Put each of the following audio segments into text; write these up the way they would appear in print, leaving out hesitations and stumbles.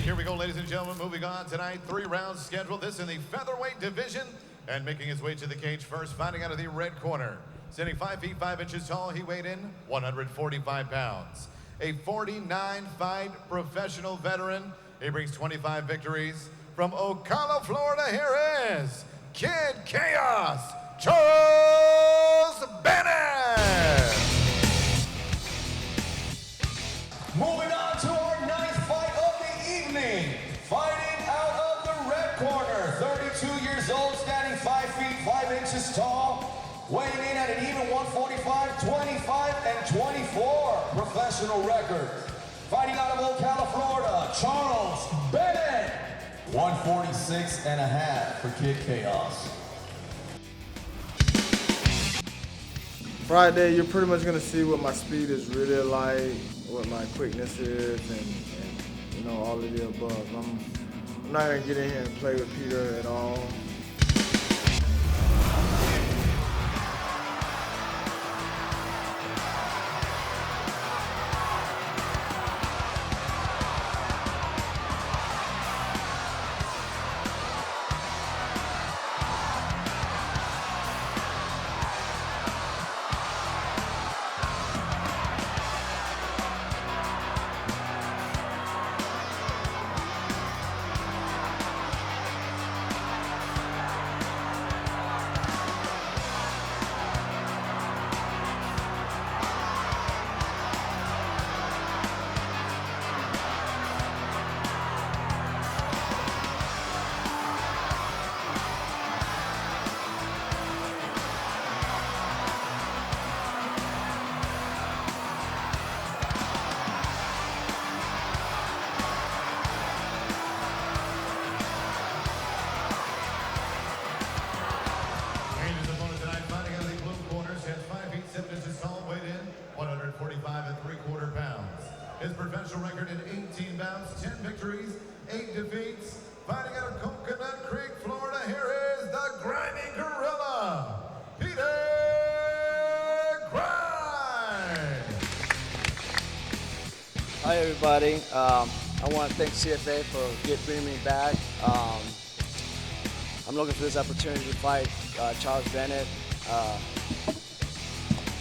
Here we go, ladies and gentlemen. Moving on tonight, 3 rounds scheduled. This in the featherweight division. And making his way to the cage first, fighting out of the red corner. Standing 5 feet 5 inches tall, he weighed in 145 pounds. A 49-fight professional veteran. He brings 25 victories. From Ocala, Florida, here is Kid Chaos, Charles Bennette. Moving on to our 9th fight of the evening. Fighting out of the red corner, 32 years old, standing 5 feet 5 inches tall, weighing in at an even 145, 25, and 24 professional record. Fighting out of Ocala, Florida, Charles Bennette. 146 and a half for Kid Chaos. Friday, you're pretty much gonna see what my speed is really like, what my quickness is, and you know, all of the above. I'm not gonna get in here and play with Peter at all. His professional record in 18 bouts, 10 victories, 8 defeats. Fighting out of Coconut Creek, Florida, here is the Grimy Gorilla, Peter Grimes. Hi everybody. I want to thank CFA for bringing me back. I'm looking for this opportunity to fight Charles Bennette.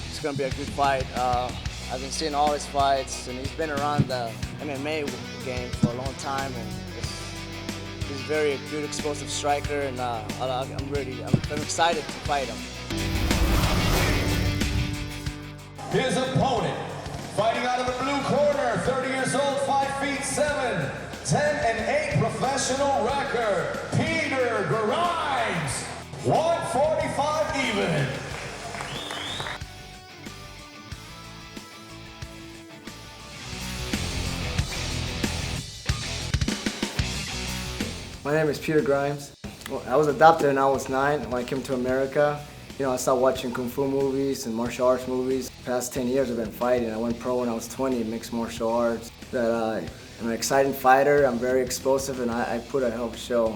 It's going to be a good fight. I've been seeing all his fights, and he's been around the MMA game for a long time, and he's a very good, explosive striker, and I'm excited to fight him. His opponent, fighting out of the blue corner, 30 years old, 5 feet 7, 10 and 8 professional record, Peter Grimes, 145 even. My name is Peter Grimes. Well, I was adopted when I was 9 when I came to America. You know, I started watching Kung Fu movies and martial arts movies. The past 10 years I've been fighting. I went pro when I was 20 in mixed martial arts. I'm an exciting fighter, I'm very explosive, and I put a hell of a show.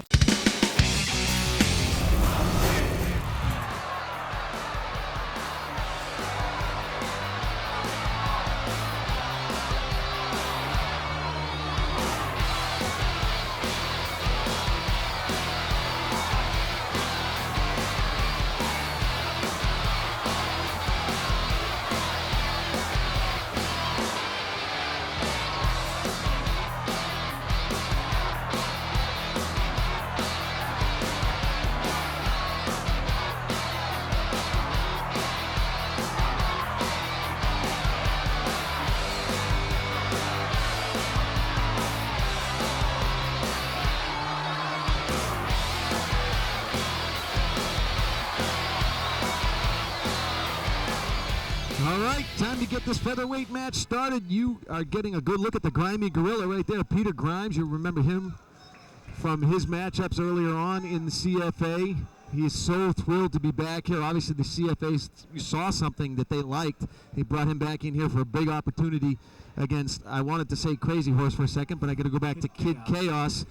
All right, time to get this featherweight match started. You are getting a good look at the Grimy Gorilla right there, Peter Grimes. You remember him from his matchups earlier on in the CFA. He is so thrilled to be back here. Obviously, the CFA saw something that they liked. They brought him back in here for a big opportunity against, I wanted to say Crazy Horse for a second, but I got to go back to Kid Chaos.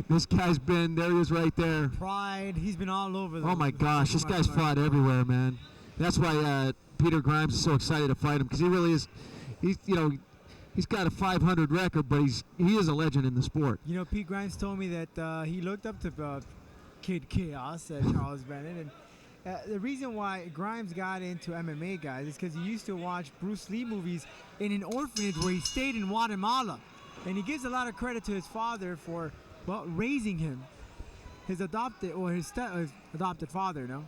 This guy's been, there he is right there. Pride, he's been all over. Oh my gosh, this guy's fought everywhere, man. That's why Peter Grimes is so excited to fight him, because he really is. He's He's got a 500 record, but he is a legend in the sport. You know, Pete Grimes told me that he looked up to Kid Chaos, Charles Bennett, and the reason why Grimes got into MMA, guys, is because he used to watch Bruce Lee movies in an orphanage where he stayed in Guatemala, and he gives a lot of credit to his father for raising him, his adopted father, no?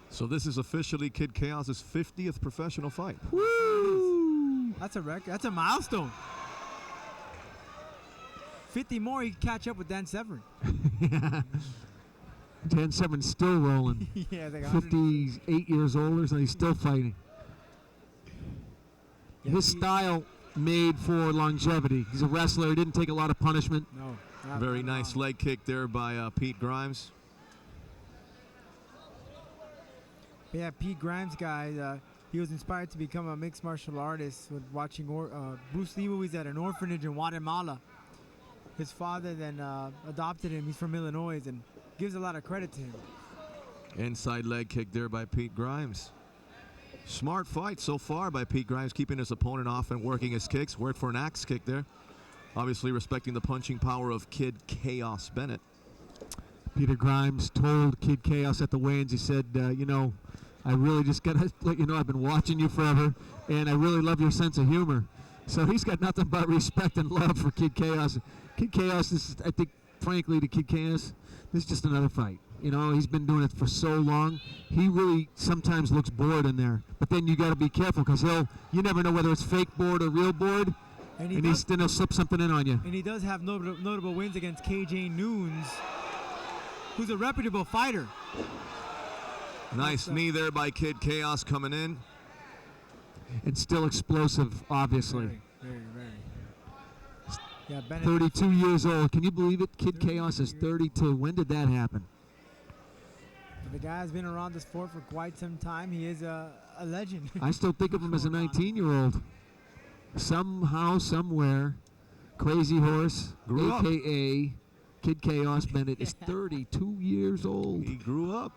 So this is officially Kid Chaos's 50th professional fight. Woo! That's a record. That's a milestone. 50 more, he can catch up with Dan Severn. Yeah. Dan Severn's still rolling. Yeah, like 58 years old, so he's still fighting. Yeah, His style made for longevity. He's a wrestler. He didn't take a lot of punishment. No. Very nice leg kick there by Pete Grimes. Yeah, Pete Grimes, guys, he was inspired to become a mixed martial artist with watching Bruce Lee movies at an orphanage in Guatemala. His father then adopted him. He's from Illinois and gives a lot of credit to him. Inside leg kick there by Pete Grimes. Smart fight so far by Pete Grimes, keeping his opponent off and working his kicks. Worked for an axe kick there. Obviously respecting the punching power of Kid Chaos Bennett. Peter Grimes told Kid Chaos at the weigh-ins, he said, you know, I really just got to let you know I've been watching you forever, and I really love your sense of humor. So he's got nothing but respect and love for Kid Chaos. Kid Chaos, this is, I think, frankly, to Kid Chaos, this is just another fight. You know, he's been doing it for so long. He really sometimes looks bored in there. But then you got to be careful because you never know whether it's fake bored or real bored. And he'll slip something in on you. And he does have notable wins against KJ Noons, who's a reputable fighter. Nice knee there by Kid Chaos coming in. And still explosive, obviously. Very. Yeah, Bennett. 32 years old. Can you believe it? Kid Chaos is 32. When did that happen? The guy's been around the sport for quite some time. He is a legend. I still think of him as a 19-year-old. Somehow, somewhere, Crazy Horse, Grew up. a.k.a. Kid Chaos Bennett, is 32 years old. He grew up.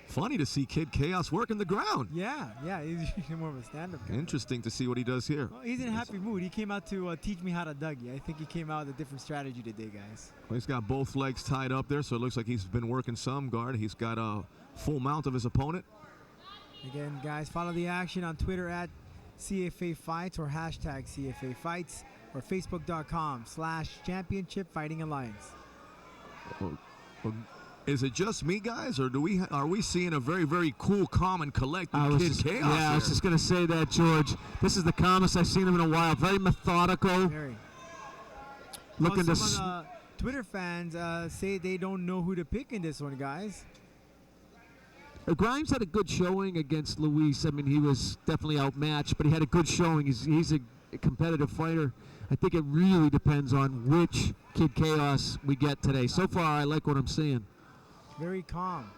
Funny to see Kid Chaos working the ground. Yeah, he's more of a stand-up guy. Interesting to see what he does here. Well, he's in a happy mood. He came out to teach me how to Dougie. I think he came out with a different strategy today, guys. Well, he's got both legs tied up there, so it looks like he's been working some guard. He's got a full mount of his opponent. Again, guys, follow the action on Twitter at CFA Fights or hashtag CFA Fights or Facebook.com/Championship Fighting Alliance. Is it just me, guys, or are we seeing a very, very cool, calm, and collected Kid Chaos? Yeah, I was just going to say that, George. This is the calmest I've seen him in a while. Very methodical. Very. Looking some of the Twitter fans say they don't know who to pick in this one, guys. Grimes had a good showing against Luis. I mean, he was definitely outmatched, but he had a good showing. He's a competitive fighter. I think it really depends on which Kid Chaos we get today. So far, I like what I'm seeing. Very calm,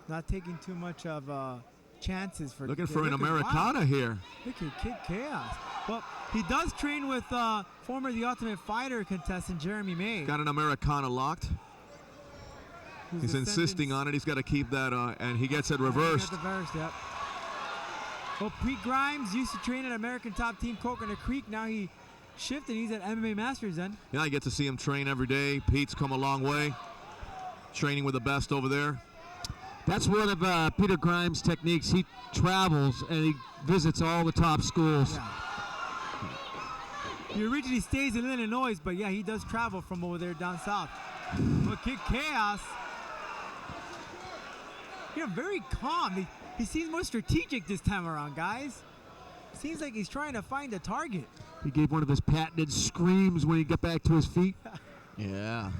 not taking too much of chances for. Looking for an Americana here. Look at Kid Chaos. Well, he does train with former The Ultimate Fighter contestant Jeremy May. Got an Americana locked. He's insisting on it. He's got to keep that, and he gets it reversed. Yep. Well, Pete Grimes used to train at American Top Team Coconut Creek. Now he shifted. He's at MMA Masters then. Yeah, I get to see him train every day. Pete's come a long way. Training with the best over there. That's one of Peter Grimes' techniques. He travels and he visits all the top schools. Yeah. He originally stays in Illinois, but yeah, he does travel from over there down south. But Kid Chaos, very calm. He seems more strategic this time around, guys. Seems like he's trying to find a target. He gave one of his patented screams when he got back to his feet. Yeah.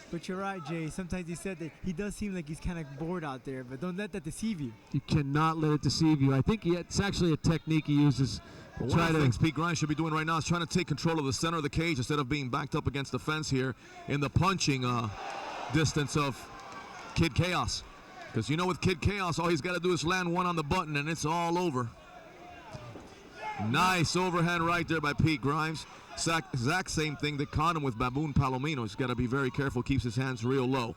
But you're right, Jay. Sometimes he said that he does seem like he's kind of bored out there, but don't let that deceive you. You cannot let it deceive you. I think it's actually a technique he uses. Well, one of the things Pete Grimes should be doing right now is trying to take control of the center of the cage instead of being backed up against the fence here in the punching distance of Kid Chaos. Because with Kid Chaos, all he's got to do is land one on the button and it's all over. Nice overhand right there by Pete Grimes. Exact same thing that caught him with Baboon Palomino. He's got to be very careful, keeps his hands real low.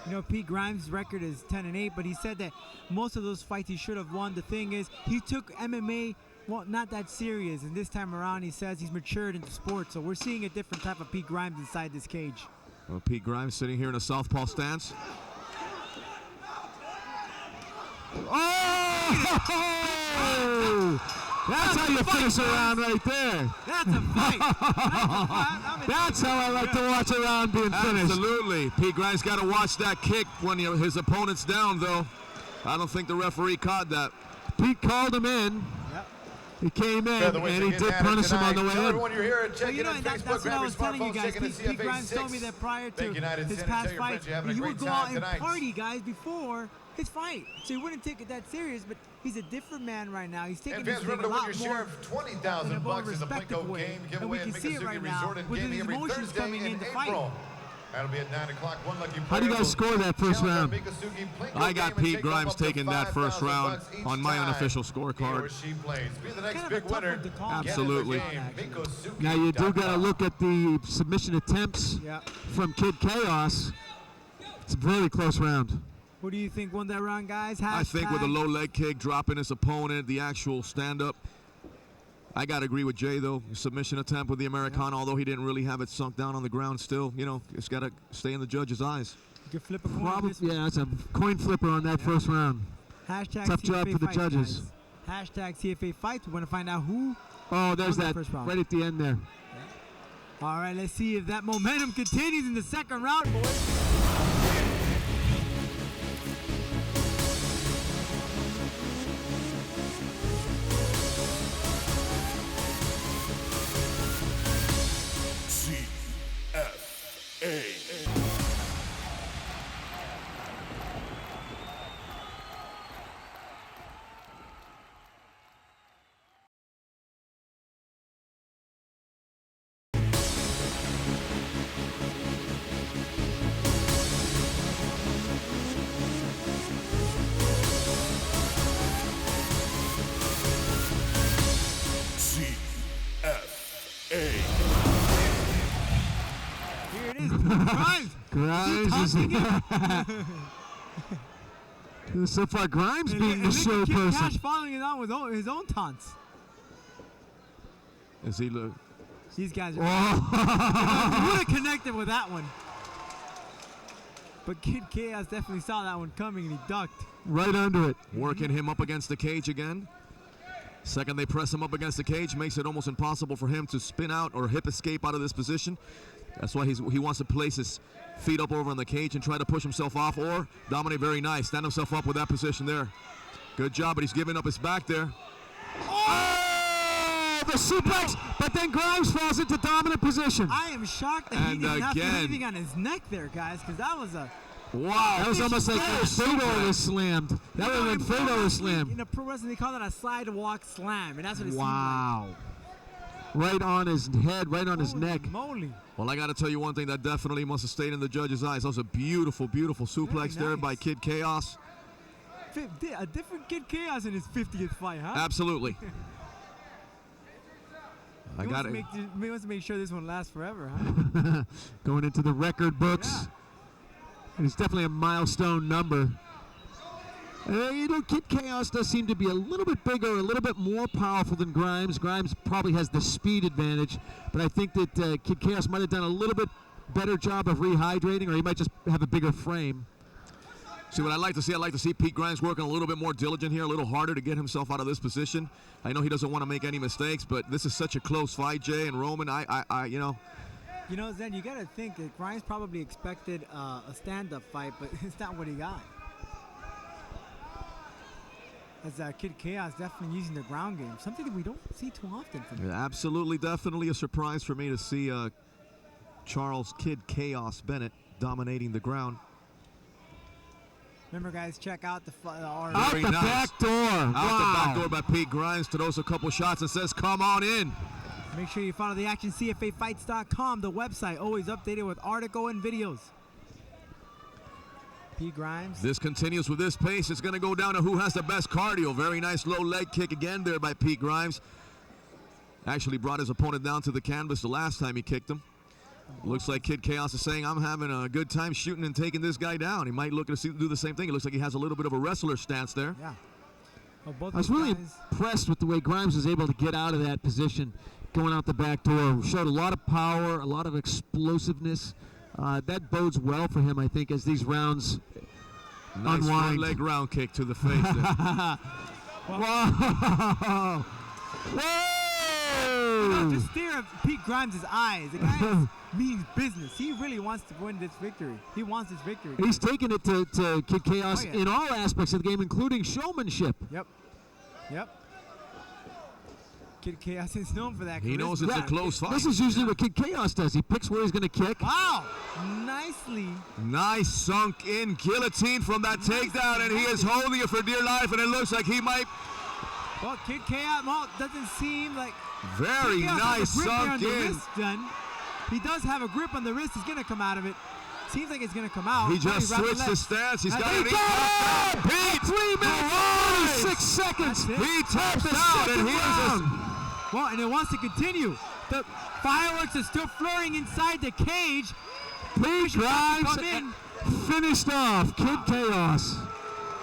You know, Pete Grimes' record is 10-8, but he said that most of those fights he should have won. The thing is, he took MMA, well, not that serious, and this time around he says he's matured into sports, so we're seeing a different type of Pete Grimes inside this cage. Well, Pete Grimes sitting here in a southpaw stance. Oh! That's how you finish a round right there. That's a fight. That's how I like to watch a round being finished. Absolutely. Pete Grimes got to watch that kick when his opponent's down, though. I don't think the referee caught that. Pete called him in. Yep. He came in, and he did punish him on the way in. Everyone, you're here, check Well, it on that's Facebook, what grab I your was telling you smartphones, guys. check it at Pete Grimes CFA6. told me that prior to Thank United his Center. past Tell your fight, friends you're having a he great would go time out and tonight. party, guys, before his fight. So he wouldn't take it that serious, but he's a different man right now. He's taking And this fans, thing remember a to win lot your more share of $20,000 in a more in the respectful Plinko way. game And we giveaway at can see it Miccosukee right Resort now and with Gaming his every emotions Thursday coming in in the fight. April. That'll be at 9 o'clock. One lucky How do you guys player score that first will round? challenge our Miccosukee Plinko I got game and Pete take home Grimes up to taking that first $5,000 round each on my time unofficial he or scorecard. she plays. Be the next Kind of a big tough winner. one to call. Get in the Absolutely. game, Miccosukee.com. Now you do got to look at the submission attempts Yeah. from Kid Chaos. It's a very close round. Who do you think won that round, guys? I think with a Hashtag- low leg kick, dropping his opponent, the actual stand-up. I got to agree with Jay, though. Submission attempt with the Americana, although he didn't really have it sunk down on the ground still. You know, it's got to stay in the judge's eyes. You could flip a coin. Probably, this one. yeah, it's a coin flipper on that first round. Hashtag Tough job CFA for the fights, judges. guys. Hashtag CFA fights. We want to find out who. Oh, there's won that first round. right at the end there. All right, let's see if that momentum continues in the second round, boys. Here it is. Grimes. Grimes is so far Grimes being the look show at Kid person. Cash following it on with his own taunts. As he look, These guys are. Oh. He would have connected with that one. But Kid Chaos definitely saw that one coming and he ducked. Right under it. working him up against the cage again. Second, they press him up against the cage, makes it almost impossible for him to spin out or hip escape out of this position. That's why he wants to place his feet up over on the cage and try to push himself off or dominate. Very nice. Stand himself up with that position there. Good job, but he's giving up his back there. Oh, the suplex, but then Grimes falls into dominant position. I am shocked that he And didn't have to do again. anything on his neck there, guys, because that was a. Wow. That was almost like Vicious Fredo was slammed. That would have been Fredo was slammed. In a pro wrestling, they call that a sidewalk slam, and that's what it Wow. Right on his head, right on his seemed like. neck. Holy moly. Well, I got to tell you one thing that definitely must have stayed in the judge's eyes. That was a beautiful, beautiful suplex there by nice. Kid Chaos. A different Kid Chaos in his 50th fight, huh? Absolutely. I He got wants it. to he wants to make sure this one lasts forever, huh? Going into the record books. And it's definitely a milestone number. You know, Kid Chaos does seem to be a little bit bigger, a little bit more powerful than Grimes. Grimes probably has the speed advantage, but I think that Kid Chaos might have done a little bit better job of rehydrating, or he might just have a bigger frame. See what I like to see? I like to see Pete Grimes working a little bit more diligent here, a little harder to get himself out of this position. I know he doesn't want to make any mistakes, but this is such a close fight, Jay and Roman. You know. You know, Zen, you got to think that Grimes probably expected a stand-up fight, but it's not what he got. As Kid Chaos definitely using the ground game, something that we don't see too often from him. Yeah, absolutely, definitely a surprise for me to see Charles Kid Chaos Bennette dominating the ground. Remember, guys, check out our Out Very the nice. back door. Out the back Wow. door by Pete Grimes, throws a couple shots and says, "Come on in." Make sure you follow the action, CFAfights.com, the website, always updated with article and videos. P. Grimes. This continues with this pace. It's going to go down to who has the best cardio. Very nice low leg kick again there by Pete Grimes. Actually brought his opponent down to the canvas the last time he kicked him. Looks like Kid Chaos is saying, I'm having a good time shooting and taking this guy down. He might look to do the same thing. It looks like he has a little bit of a wrestler stance there. Yeah. Well, both I was these really guys- impressed with the way Grimes was able to get out of that position, going out the back door. Showed a lot of power, a lot of explosiveness. That bodes well for him, I think, as these rounds Nice front unwind. leg round kick to the face there. Whoa! Whoa! Just stare at Pete Grimes' eyes. The guy means business. He really wants to win this victory. He wants this victory. He's taking it to Kid Chaos Oh, yeah. in all aspects of the game, including showmanship. Yep. Yep. Kid Chaos is known for that. He knows it's a charisma. close fight. This is usually what Kid Chaos does. He picks where he's going to kick. Wow. Nicely. Nice sunk in guillotine from that takedown, and he is holding it for dear life, and it looks like he might. Well, Kid Chaos doesn't seem like. Very Kid Chaos nice has a grip there on sunk the in. wrist done. He does have a grip on the wrist. He's going to come out of it. Seems like it's going to come out. He just Probably switched wrap the his stance. He's That's got it. an Pete! 3 minutes, 46 seconds. That's it. He tapped The out, second and he is round. Well, and it wants to continue. The fireworks are still flurrying inside the cage. Pete Grimes come in. finished off Kid Chaos.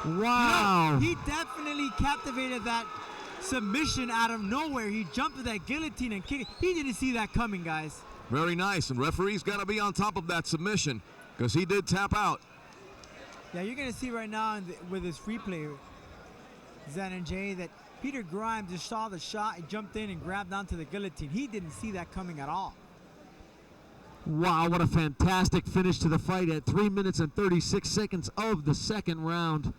Wow. He definitely captivated that submission out of nowhere. He jumped to that guillotine and kicked. He didn't see that coming, guys. very nice, and referee's got to be on top of that submission because he did tap out. Yeah, you're going to see right now with this replay, Zen and Jay, that Peter Grimes just saw the shot. He jumped in and grabbed onto the guillotine. He didn't see that coming at all. Wow, what a fantastic finish to the fight at 3 minutes and 36 seconds of the second round.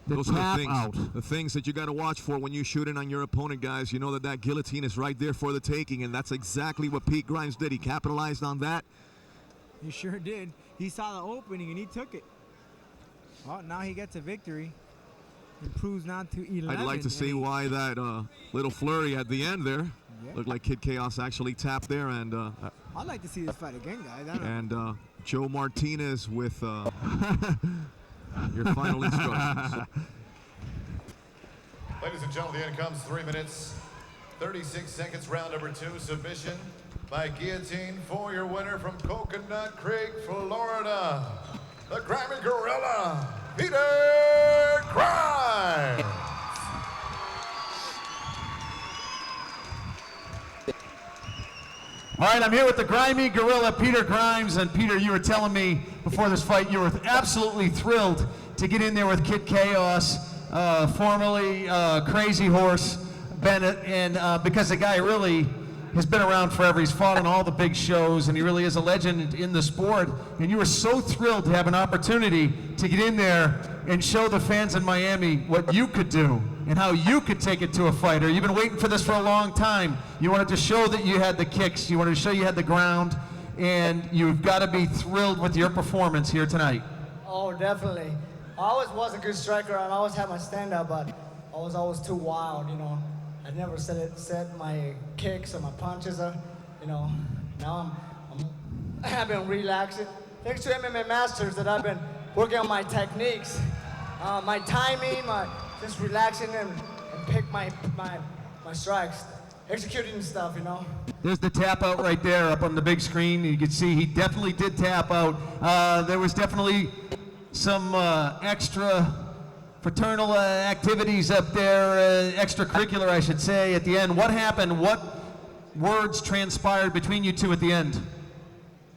The Those are tap the things, out. the things that you got to watch for when you shoot in on your opponent, guys. You know that guillotine is right there for the taking, and that's exactly what Pete Grimes did. He capitalized on that. He sure did. He saw the opening and he took it. Well, now he gets a victory. Improves now to 11. I'd like to and see he- why that little flurry at the end there. Yeah. Looked like Kid Chaos actually tapped there, and I'd like to see this fight again, guys. I don't know. Joe Martinez with your final instructions. Ladies and gentlemen, in comes 3 minutes, 36 seconds, round number 2, submission by guillotine for your winner from Coconut Creek, Florida, the Grimy Gorilla, Peter Grimes. All right, I'm here with the grimy gorilla, Peter Grimes. And Peter, you were telling me before this fight you were absolutely thrilled to get in there with Kid Chaos, formerly Crazy Horse Bennette, and because the guy really has been around forever. He's fought on all the big shows, and he really is a legend in the sport. And you were so thrilled to have an opportunity to get in there and show the fans in Miami what you could do and how you could take it to a fighter. You've been waiting for this for a long time. You wanted to show that you had the kicks. You wanted to show you had the ground. And you've got to be thrilled with your performance here tonight. Oh, definitely. I always was a good striker. I always had my stand-up, but I was always too wild, you know. I never set my kicks or my punches, you know. Now I've been relaxing. Thanks to MMA Masters that I've been working on my techniques, my timing, just relaxing and pick my strikes, executing stuff, you know. There's the tap out right there up on the big screen. You can see he definitely did tap out. There was definitely some extra fraternal activities up there, extracurricular, I should say, at the end. What happened? What words transpired between you two at the end?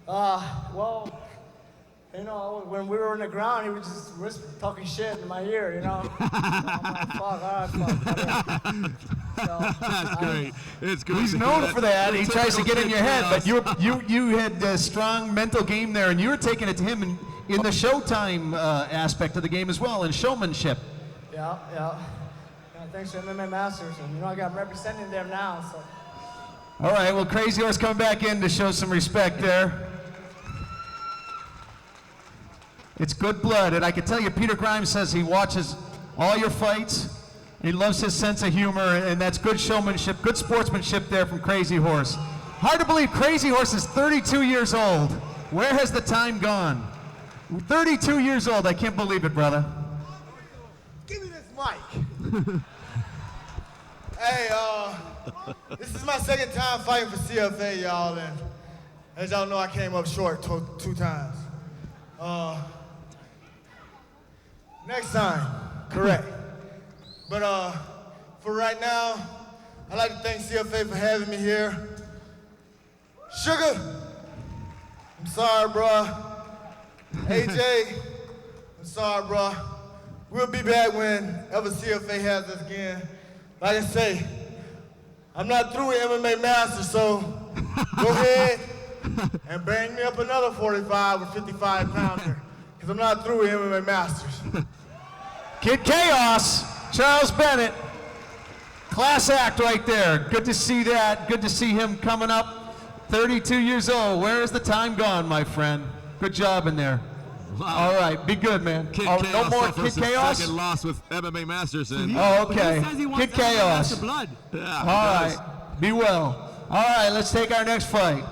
Well, you know, when we were on the ground, he was just talking shit in my ear, you know. I'm like, fuck, all right, fuck. So, That's great. It's great. He's to known hear for that. He tries to get in your head, but Chaos. you had a strong mental game there, and you were taking it to him in the showtime aspect of the game as well, and showmanship. yeah, thanks to MMA Masters, and you know, I'm representing them now, so. All right, well, Crazy Horse coming back in to show some respect there. It's good blood, and I can tell you, Peter Grimes says he watches all your fights. He loves his sense of humor, and that's good showmanship, good sportsmanship there from Crazy Horse. Hard to believe Crazy Horse is 32 years old. Where has the time gone? 32 years old, I can't believe it, brother. Give me this mic. Hey, this is my second time fighting for CFA, y'all, and As y'all know, I came up short two times. Next time, correct. But for right now, I'd like to thank CFA for having me here. Sugar, I'm sorry, bruh. AJ, I'm sorry, bruh. We'll be back whenever CFA has us again. Like I say, I'm not through with MMA Masters, so go ahead and bang me up another 45 or 55 pounder, because I'm not through with MMA Masters. Kid Chaos, Charles Bennette. Class act right there. Good to see that. Good to see him coming up. 32 years old. Where is the time gone, my friend? Good job in there. Wow. All right, be good, man. Kid Oh, Chaos no more suffers Kid his Chaos? second loss with MMA Masters. And Oh, okay. He says he wants Kid Chaos. blood. yeah, All right, be well. All right, let's take our next fight.